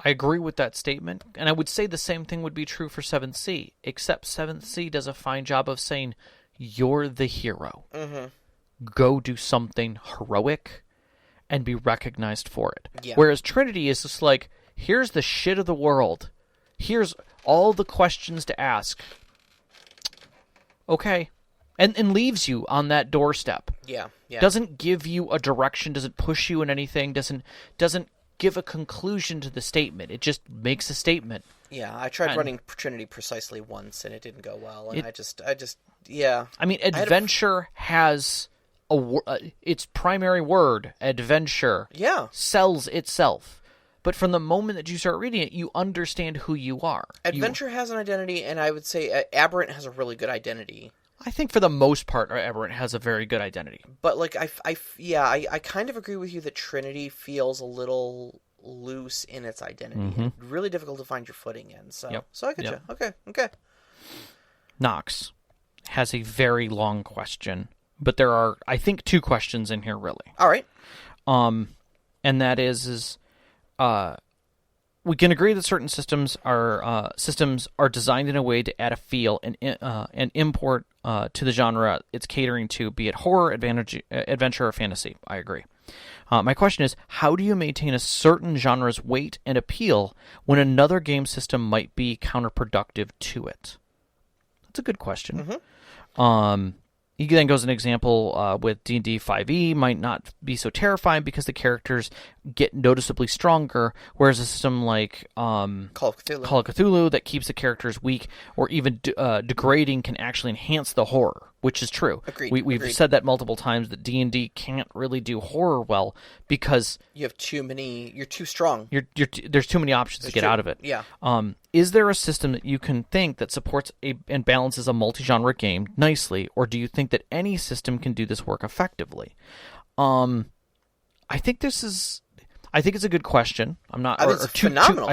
I agree with that statement, and I would say the same thing would be true for 7th Sea, except 7th Sea does a fine job of saying, you're the hero. Mm-hmm. Go do something heroic and be recognized for it. Yeah. Whereas Trinity is just like, here's the shit of the world. Here's all the questions to ask. Okay. And leaves you on that doorstep. Yeah. Doesn't give you a direction, doesn't push you in anything, doesn't give a conclusion to the statement. It just makes a statement. Yeah, I tried running Trinity precisely once, and it didn't go well. And I just, yeah. I mean, adventure has its primary word, adventure, sells itself. But from the moment that you start reading it, you understand who you are. Adventure has an identity, and I would say Aberrant has a really good identity. I think for the most part, Aberrant has a very good identity. But like, I kind of agree with you that Trinity feels a little loose in its identity. Mm-hmm. Really difficult to find your footing in. So, So I get you. Okay. Knox has a very long question, but there are, I think, 2 questions in here, really. All right. And that is we can agree that certain systems are designed in a way to add a feel and import to the genre it's catering to, be it horror, adventure, or fantasy. I agree. My question is, how do you maintain a certain genre's weight and appeal when another game system might be counterproductive to it? That's a good question. Mm-hmm. He then goes an example with D&D 5e might not be so terrifying because the characters get noticeably stronger, whereas a system like Call of Cthulhu that keeps the characters weak or even degrading can actually enhance the horror, which is true. Agreed. We've said that multiple times, that D&D can't really do horror well because you have too many. You're too strong. There's too many options to get out of it. Yeah. Is there a system that you can think that supports and balances a multi-genre game nicely, or do you think that any system can do this work effectively? I think it's a good question. I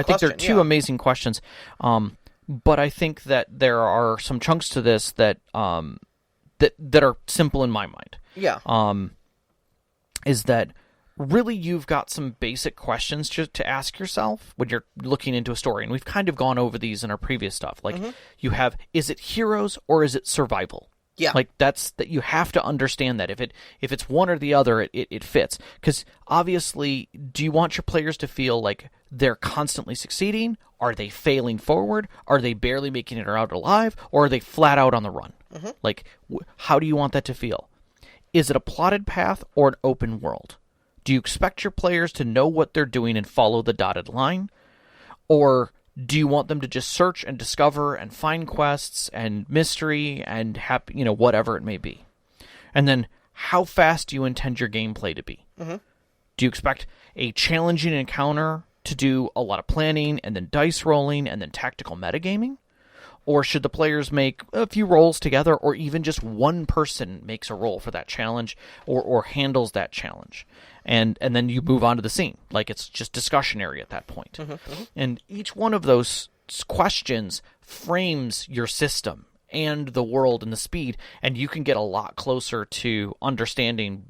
think they're two amazing questions. But I think that there are some chunks to this that that are simple in my mind. Yeah. Is that really you've got some basic questions to ask yourself when you're looking into a story, and we've kind of gone over these in our previous stuff. Like, you have, is it heroes or is it survival? Yeah. Like, that you have to understand that. If it's one or the other, it fits. Because obviously, do you want your players to feel like they're constantly succeeding? Are they failing forward? Are they barely making it out alive? Or are they flat out on the run? Mm-hmm. Like, how do you want that to feel? Is it a plotted path or an open world? Do you expect your players to know what they're doing and follow the dotted line? Or do you want them to just search and discover and find quests and mystery and whatever it may be? And then, how fast do you intend your gameplay to be? Mm-hmm. Do you expect a challenging encounter to do a lot of planning and then dice rolling and then tactical metagaming? Or should the players make a few rolls together, or even just one person makes a roll for that challenge or handles that challenge? And then you move on to the scene. Like, it's just discussionary at that point. Mm-hmm, mm-hmm. And each one of those questions frames your system and the world and the speed, and you can get a lot closer to understanding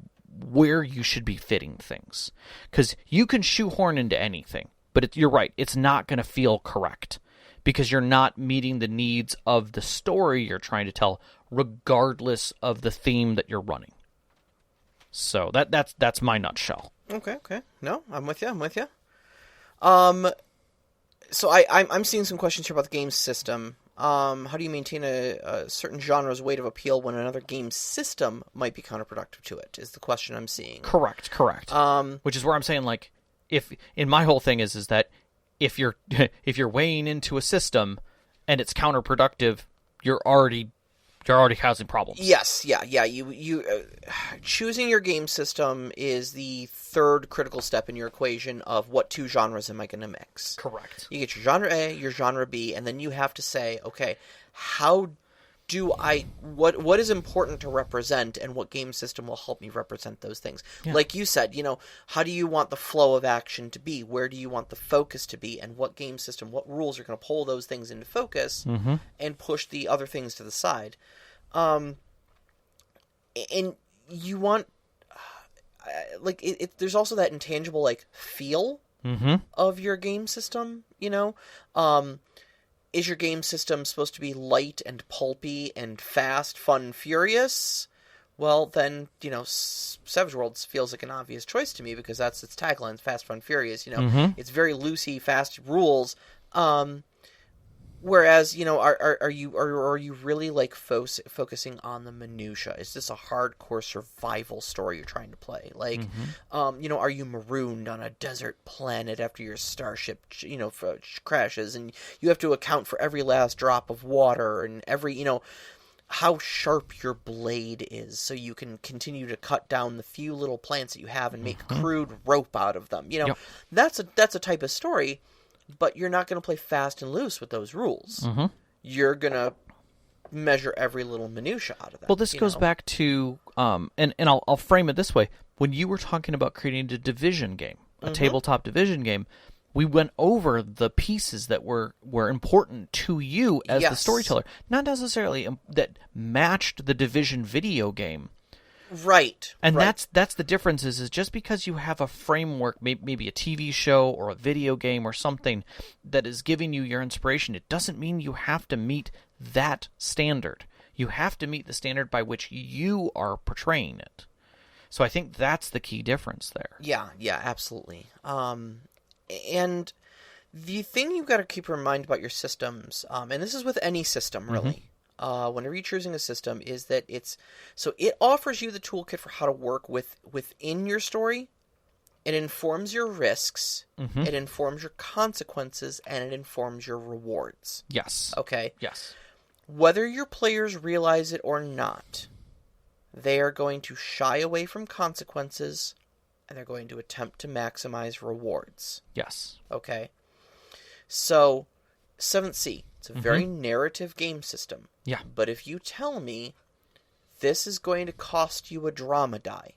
where you should be fitting things. Because you can shoehorn into anything, but you're right, it's not going to feel correct, because you're not meeting the needs of the story you're trying to tell, regardless of the theme that you're running. So that's my nutshell. Okay. No, I'm with you. So I'm seeing some questions here about the game system. How do you maintain a certain genre's weight of appeal when another game system might be counterproductive to it, is the question I'm seeing. Correct. Which is where I'm saying, like, my whole thing is that if you're weighing into a system and it's counterproductive, you're already causing problems. Yes, yeah. You choosing your game system is the third critical step in your equation of what two genres am I going to mix. Correct. You get your genre A, your genre B, and then you have to say, okay, how do what is important to represent, and what game system will help me represent those things? Yeah. Like you said, how do you want the flow of action to be? Where do you want the focus to be? And what game system, what rules are going to pull those things into focus and push the other things to the side? And you want, there's also that intangible, like, feel of your game system, Is your game system supposed to be light and pulpy and fast, fun, furious? Well, then, Savage Worlds feels like an obvious choice to me because that's its tagline, fast, fun, furious, It's very loosey, fast rules. Whereas, are you really, like, focusing on the minutia? Is this a hardcore survival story you're trying to play? Like, are you marooned on a desert planet after your starship, crashes, and you have to account for every last drop of water and every, how sharp your blade is so you can continue to cut down the few little plants that you have and make crude rope out of them. Yep. That's a type of story. But you're not going to play fast and loose with those rules. You're going to measure every little minutia out of that. Well, this goes back to, and I'll frame it this way. When you were talking about creating a division game, a tabletop division game, we went over the pieces that were important to you as the storyteller. Not necessarily that matched the division video game. Right. And that's the difference is just because you have a framework, maybe a TV show or a video game or something that is giving you your inspiration, it doesn't mean you have to meet that standard. You have to meet the standard by which you are portraying it. So I think that's the key difference there. Yeah, absolutely. And the thing you've got to keep in mind about your systems, and this is with any system, really, whenever you're choosing a system, is that it offers you the toolkit for how to work within your story. It informs your risks, it informs your consequences, and it informs your rewards. Yes. Okay? Yes. Whether your players realize it or not, they are going to shy away from consequences, and they're going to attempt to maximize rewards. Yes. Okay? So, 7th Sea, it's a very narrative game system. Yeah. But if you tell me this is going to cost you a drama die,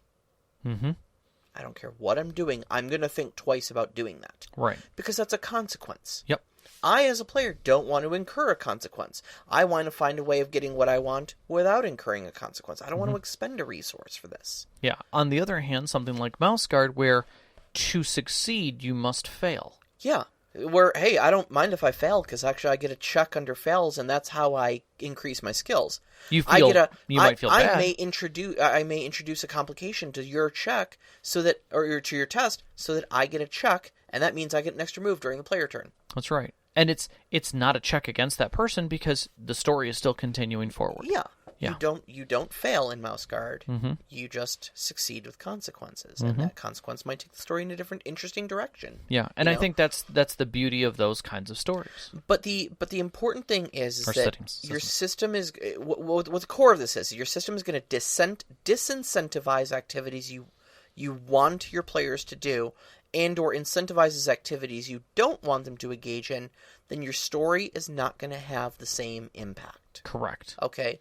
I don't care what I'm doing, I'm going to think twice about doing that. Right. Because that's a consequence. Yep. I, as a player, don't want to incur a consequence. I want to find a way of getting what I want without incurring a consequence. I don't want to expend a resource for this. Yeah. On the other hand, something like Mouse Guard, where to succeed, you must fail. Yeah. Where, hey, I don't mind if I fail, because actually I get a check under fails, and that's how I increase my skills. You might feel bad. I may introduce a complication to your check, or to your test, so that I get a check, and that means I get an extra move during the player turn. That's right. And it's not a check against that person because the story is still continuing forward. Yeah. You don't fail in Mouse Guard. You just succeed with consequences, and that consequence might take the story in a different, interesting direction. Yeah, and I think that's the beauty of those kinds of stories. But the important thing is that your system is what the core of this is. Your system is going to disincentivize activities you want your players to do, and or incentivizes activities you don't want them to engage in. Then your story is not going to have the same impact. Correct. Okay.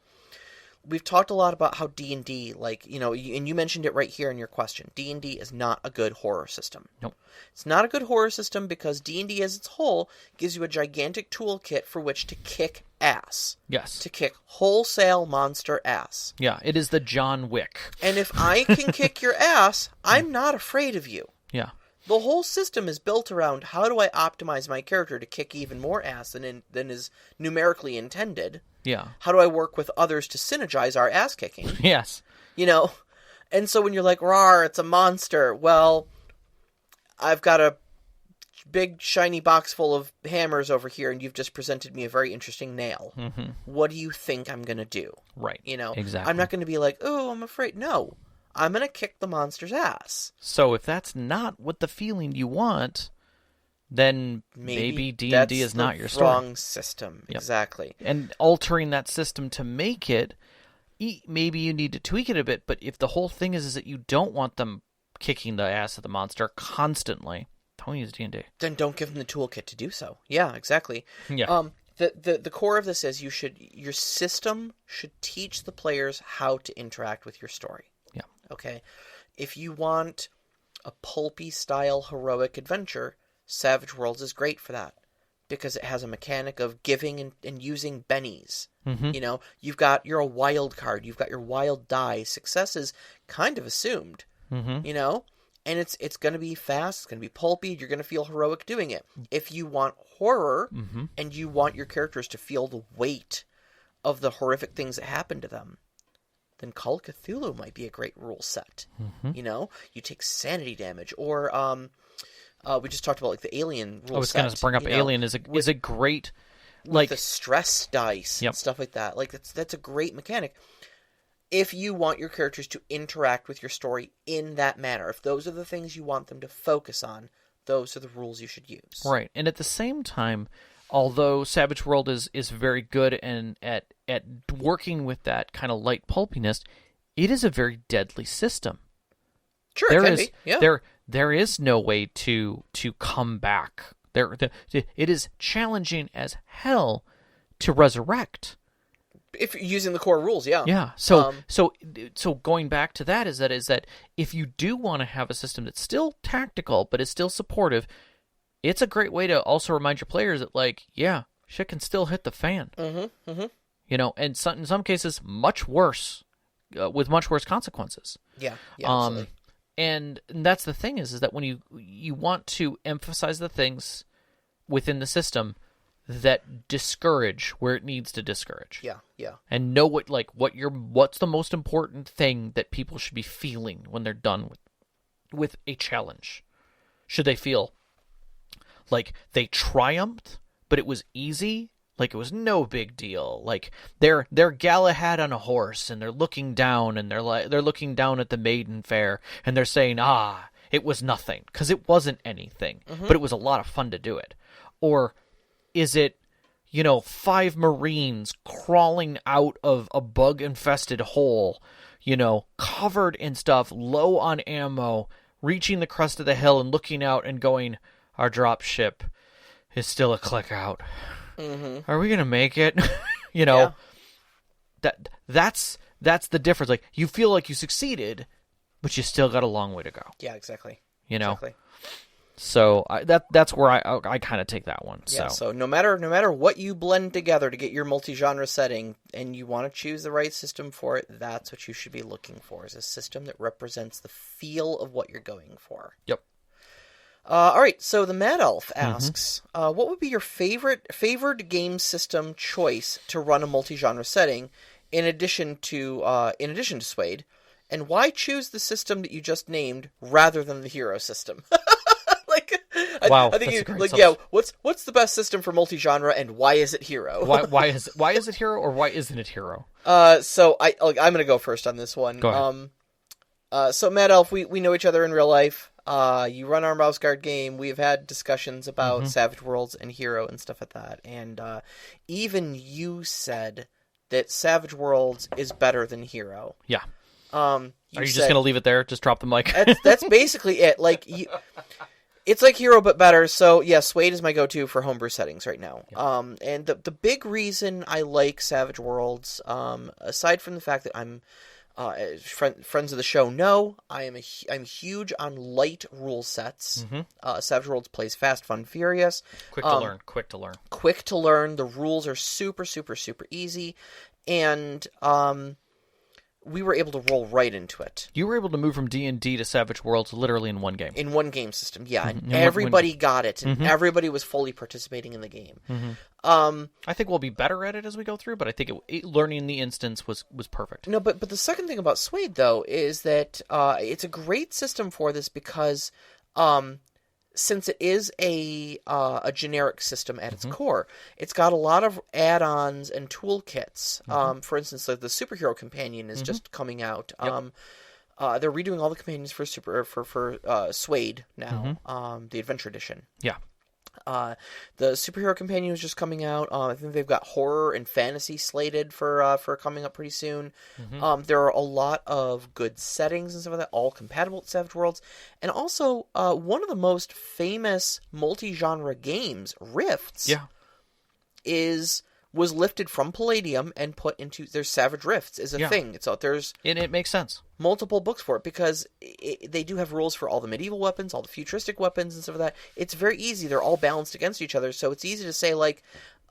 We've talked a lot about how D&D, and you mentioned it right here in your question. D&D is not a good horror system. Nope. It's not a good horror system because D&D as its whole gives you a gigantic toolkit for which to kick ass. Yes. To kick wholesale monster ass. Yeah, it is the John Wick. And if I can kick your ass, I'm not afraid of you. Yeah. The whole system is built around how do I optimize my character to kick even more ass than is numerically intended. Yeah. How do I work with others to synergize our ass kicking? Yes. And so when you're like, rawr, it's a monster. Well, I've got to big shiny box full of hammers over here, and you've just presented me a very interesting nail. Mm-hmm. What do you think I'm going to do? Right. Exactly. I'm not going to be like, oh, I'm afraid. No. I'm going to kick the monster's ass. So if that's not what the feeling you want, then maybe D&D is not your story. Wrong system. Yep. Exactly. And altering that system to make it, maybe you need to tweak it a bit, but if the whole thing is that you don't want them kicking the ass of the monster constantly, don't use D&D. Then don't give them the toolkit to do so. Yeah, exactly. Yeah. The core of this is your system should teach the players how to interact with your story. Yeah. Okay. If you want a pulpy style heroic adventure, Savage Worlds is great for that because it has a mechanic of giving and using bennies. Mm-hmm. You're a wild card. You've got your wild die. Success is kind of assumed. Mm-hmm. And it's going to be fast. It's going to be pulpy. You're going to feel heroic doing it. If you want horror and you want your characters to feel the weight of the horrific things that happen to them, then Call of Cthulhu might be a great rule set. Mm-hmm. You take sanity damage, or we just talked about like the Alien rule set. I was going to bring up Alien is a great like the stress dice and stuff like that. Like that's a great mechanic. If you want your characters to interact with your story in that manner, if those are the things you want them to focus on, those are the rules you should use. Right, and at the same time, although Savage World is very good and at working with that kind of light pulpiness, it is a very deadly system. Sure, it can be. Yeah. There is no way to come back. It is challenging as hell to resurrect. If you're using the core rules, yeah. Yeah. So going back to that is that if you do want to have a system that's still tactical but is still supportive, it's a great way to also remind your players that, like, yeah, shit can still hit the fan. Mm-hmm. Mm-hmm. And in some cases, much worse, with much worse consequences. Yeah. Absolutely. And that's the thing is that when you want to emphasize the things within the system that discourage where it needs to discourage. Yeah. And know what's the most important thing that people should be feeling when they're done with a challenge. Should they feel like they triumphed, but it was easy? Like it was no big deal. Like they're Galahad on a horse and they're looking down and they're looking down at the maiden fair and they're saying, it was nothing, because it wasn't anything, but it was a lot of fun to do it. Or is it, 5 Marines crawling out of a bug-infested hole, covered in stuff, low on ammo, reaching the crest of the hill and looking out and going, our drop ship is still a click out. Mm-hmm. Are we going to make it? Yeah. That's the difference. Like, you feel like you succeeded, but you still got a long way to go. Yeah, exactly. Exactly. So that's where I kind of take that one. Yeah, so no matter what you blend together to get your multi-genre setting, and you want to choose the right system for it, that's what you should be looking for, is a system that represents the feel of what you're going for. Yep. All right, so the Mad Elf asks, what would be your favored game system choice to run a multi-genre setting, in addition to Suede, and why choose the system that you just named rather than the hero system? Wow, I think what's the best system for multi-genre, and why is it hero? why is it hero, or why isn't it hero? So I'm gonna go first on this one. Go ahead. So Mad Elf, we know each other in real life. You run our Mouse Guard game. We've had discussions about Savage Worlds and Hero and stuff like that. And even you said that Savage Worlds is better than Hero. Yeah. Are you just going to leave it there? Just drop the mic? That's basically it. Like, it's like Hero, but better. So, yeah, Suede is my go-to for homebrew settings right now. Yep. And the big reason I like Savage Worlds, aside from the fact that I'm... friends of the show know I'm huge on light rule sets. Savage Worlds plays fast, fun, furious. Quick to learn. The rules are super, super, super easy, and we were able to roll right into it. You were able to move from D&D to Savage Worlds literally in one game. In one game system, yeah. And everybody got it, and everybody was fully participating in the game. I think we'll be better at it as we go through, but I think learning the instance was perfect. No, but the second thing about Suede, though, is that it's a great system for this because since it is a generic system at its core, it's got a lot of add-ons and toolkits. For instance, the superhero companion is just coming out. Yep. They're redoing all the companions for Suede now, the Adventure Edition. Yeah. The superhero companion is just coming out. I think they've got horror and fantasy slated for coming up pretty soon. There are a lot of good settings and stuff like that, all compatible with Savage Worlds. And also, one of the most famous multi-genre games, Rifts, was lifted from Palladium and put into their Savage Rifts is a thing. So and it makes sense. Multiple books for it because they do have rules for all the medieval weapons, all the futuristic weapons and stuff like that. It's very easy. They're all balanced against each other, so it's easy to say like,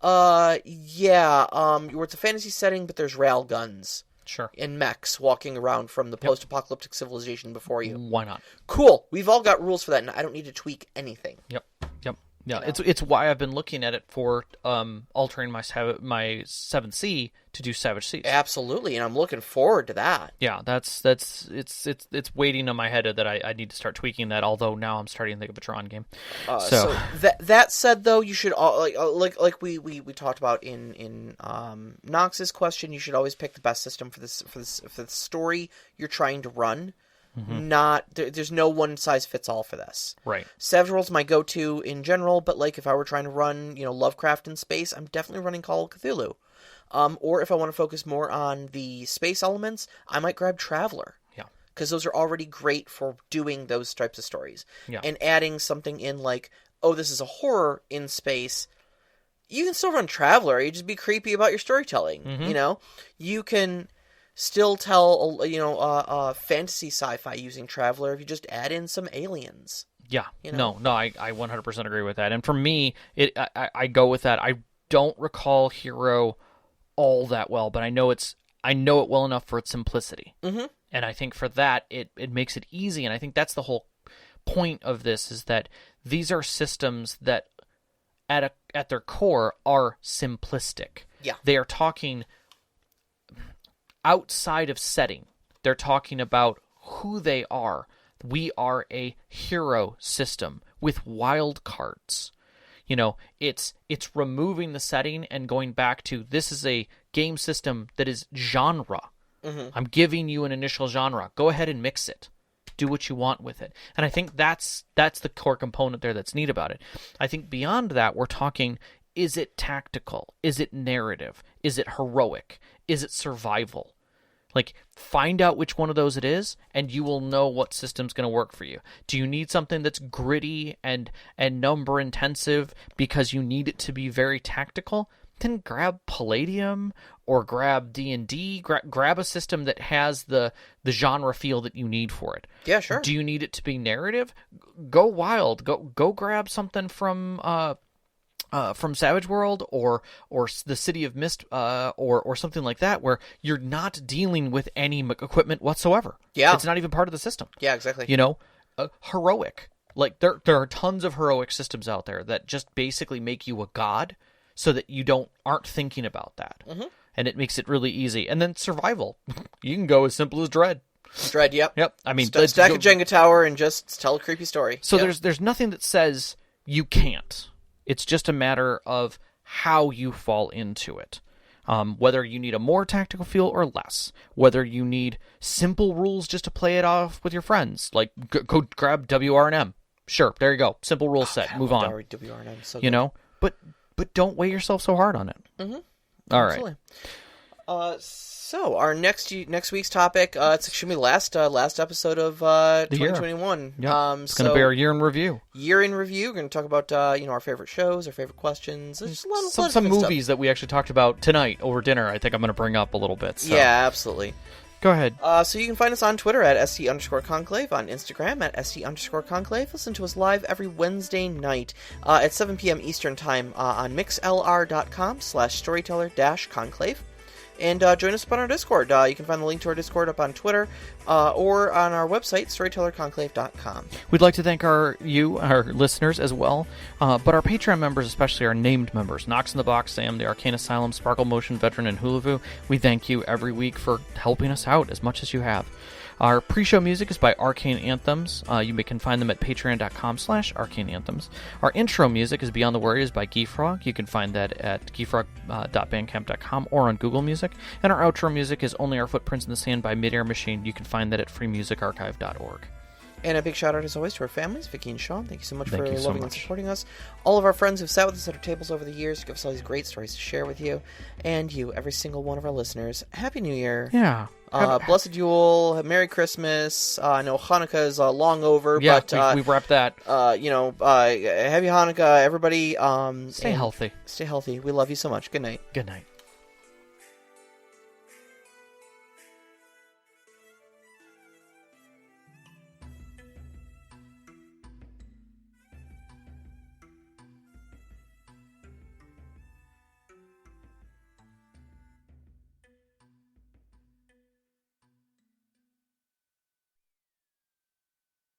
where it's a fantasy setting, but there's rail guns. Sure. And mechs walking around from the post-apocalyptic civilization before you. Why not? Cool. We've all got rules for that, and I don't need to tweak anything. Yep. Yeah, it's why I've been looking at it for altering my 7th Sea to do Savage Seas. Absolutely, and I'm looking forward to that. Yeah, it's waiting on my head that I need to start tweaking that. Although now I'm starting to think of a Tron game. So that said, though, you should like we talked about in Nox's question. You should always pick the best system for the story you're trying to run. There's no one size fits all for this. Right. Savage World's my go-to in general, but like if I were trying to run, Lovecraft in space, I'm definitely running Call of Cthulhu. Or if I want to focus more on the space elements, I might grab Traveler. Yeah. Because those are already great for doing those types of stories. Yeah. And adding something in like, oh, this is a horror in space. You can still run Traveler. You just be creepy about your storytelling. You can still tell, fantasy sci-fi using Traveler if you just add in some aliens. Yeah. No, I 100% agree with that. And for me, I go with that. I don't recall Hero all that well, but I know it well enough for its simplicity. And I think for that, it makes it easy. And I think that's the whole point of this, is that these are systems that at their core are simplistic. Yeah. They are talking outside of setting. They're talking about who they are. We are a hero system with wild cards. It's removing the setting and going back to, this is a game system that is genre. I'm giving you an initial genre. Go ahead and mix it. Do what you want with it. And I think that's the core component there that's neat about it. I think beyond that, we're talking, is it tactical? Is it narrative? Is it heroic? Is it survival? Like, find out which one of those it is, and you will know what system's going to work for you. Do you need something that's gritty and number intensive because you need it to be very tactical? Then grab Palladium or grab D&D. Grab a system that has the genre feel that you need for it. Yeah, sure. Do you need it to be narrative? Go wild. Go grab something from Savage World or the City of Mist or something like that, where you're not dealing with any equipment whatsoever. Yeah. It's not even part of the system. Yeah, exactly. Heroic. Like, there are tons of heroic systems out there that just basically make you a god so that you aren't thinking about that. And it makes it really easy. And then survival. You can go as simple as Dread. Dread, yep. Yep. I mean, stack a Jenga tower and just tell a creepy story. So there's nothing that says you can't. It's just a matter of how you fall into it. Whether you need a more tactical feel or less. Whether you need simple rules just to play it off with your friends. Like, go grab WRNM. Sure, there you go. Simple rule set. Move on. WRNM, so good. But don't weigh yourself so hard on it. All Absolutely. Right. So our next week's topic, it's actually last episode of 2021. Yeah. It's going to be our year in review. We're going to talk about our favorite shows, our favorite questions. There's some movies that we actually talked about tonight over dinner. I think I'm going to bring up a little bit. So. Yeah, absolutely. Go ahead. So you can find us on Twitter at @ST_Conclave, on Instagram at @ST_Conclave. Listen to us live every Wednesday night at 7 p.m. Eastern Time on mixlr.com/storyteller-conclave. And join us up on our Discord. You can find the link to our Discord up on Twitter or on our website, storytellerconclave.com. We'd like to thank our listeners as well, but our Patreon members, especially our named members, Knox in the Box, Sam, the Arcane Asylum, Sparkle Motion Veteran, and Hulavu. We thank you every week for helping us out as much as you have. Our pre-show music is by Arcane Anthems. You can find them at patreon.com/arcaneanthems. Our intro music is Beyond the Warriors by Geefrog. You can find that at geefrog.bandcamp.com or on Google Music. And our outro music is Only Our Footprints in the Sand by Midair Machine. You can find that at freemusicarchive.org. And a big shout out, as always, to our families, Vicky and Sean. Thank you so much for loving and supporting us. All of our friends who've sat with us at our tables over the years, give us all these great stories to share with you. And you, every single one of our listeners, Happy New Year. Yeah. Blessed Yule, Merry Christmas. I know Hanukkah is long over, yeah, but we've wrapped that. Happy Hanukkah, everybody. Stay healthy. Stay healthy. We love you so much. Good night. Good night.